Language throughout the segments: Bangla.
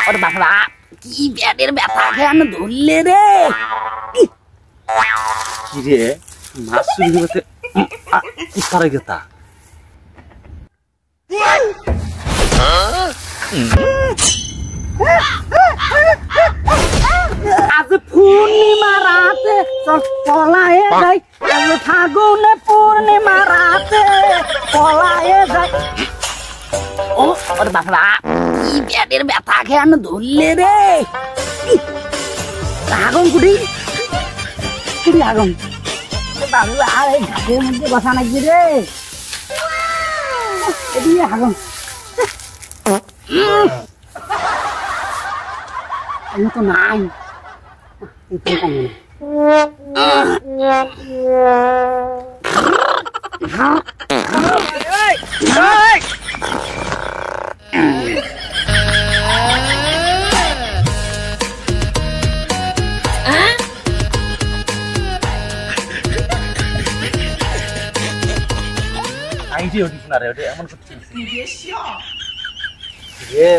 ওরে বাবা কি ব্যাটের ব্যথা কেন ধরলে রে কি রে মাছ চুরি করতে পারে গেতা আজ পূর্ণিমা রাতে পলায়ে যাই আজ ফাগুনে পূর্ণিমা রাতে পলায়ে যাই ও ওরে বাবা কি ব্যাটের ব্যথা কেন ধরলে রে আগুন কুড়ি কুড়ি আগুন বাবা আর এই ঘাটের মধ্যে বসা নাকি রে এদিকে আগুন আমি তো নাই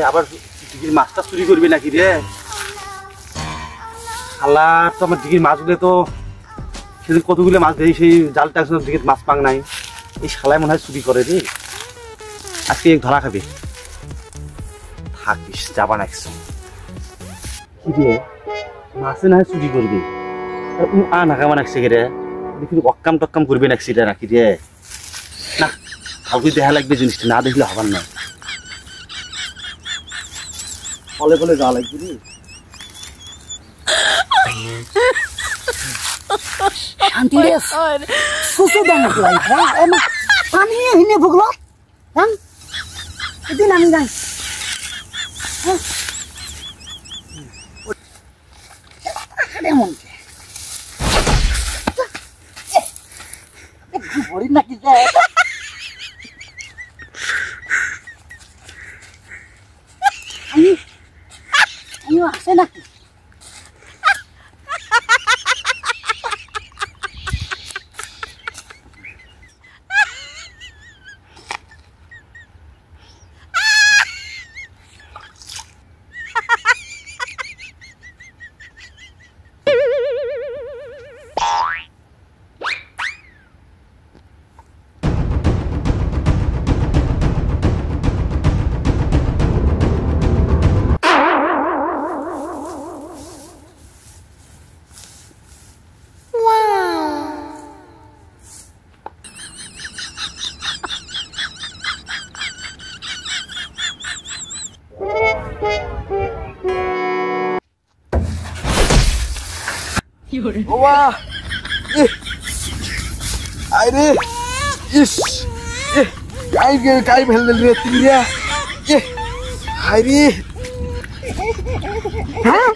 আবার মাছটা চুরি করবি নাকি রে শালা তো আমার দিঘির মাছগুলো তো সেদিন কতগুলো মাছ দেয় সেই জালটা দিঘির মাছ পাং নাই এই শালায় মনে হয় চুরি করে রে আজকে ধরা খাবে থাকিস যাবা না একশো কি রে মাছে না হয় চুরি করবি নাকামা নাকছে রে দেখি অক্কাম টক্কাম করবি নাকছি রে নাকি রে না কাউকে দেখা লাগবে জিনিসটা না দেখলে হবার না ফলে ফলে যাওয়া লাগবে রে শান্তি রে সুসু দেন পানি হিনে ভুগলো হ্যাঁ এদিন আমি যাই নাকি আসে নাকি Wah, aire, is, kai bhel le tiya, aire, हाँ?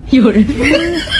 You're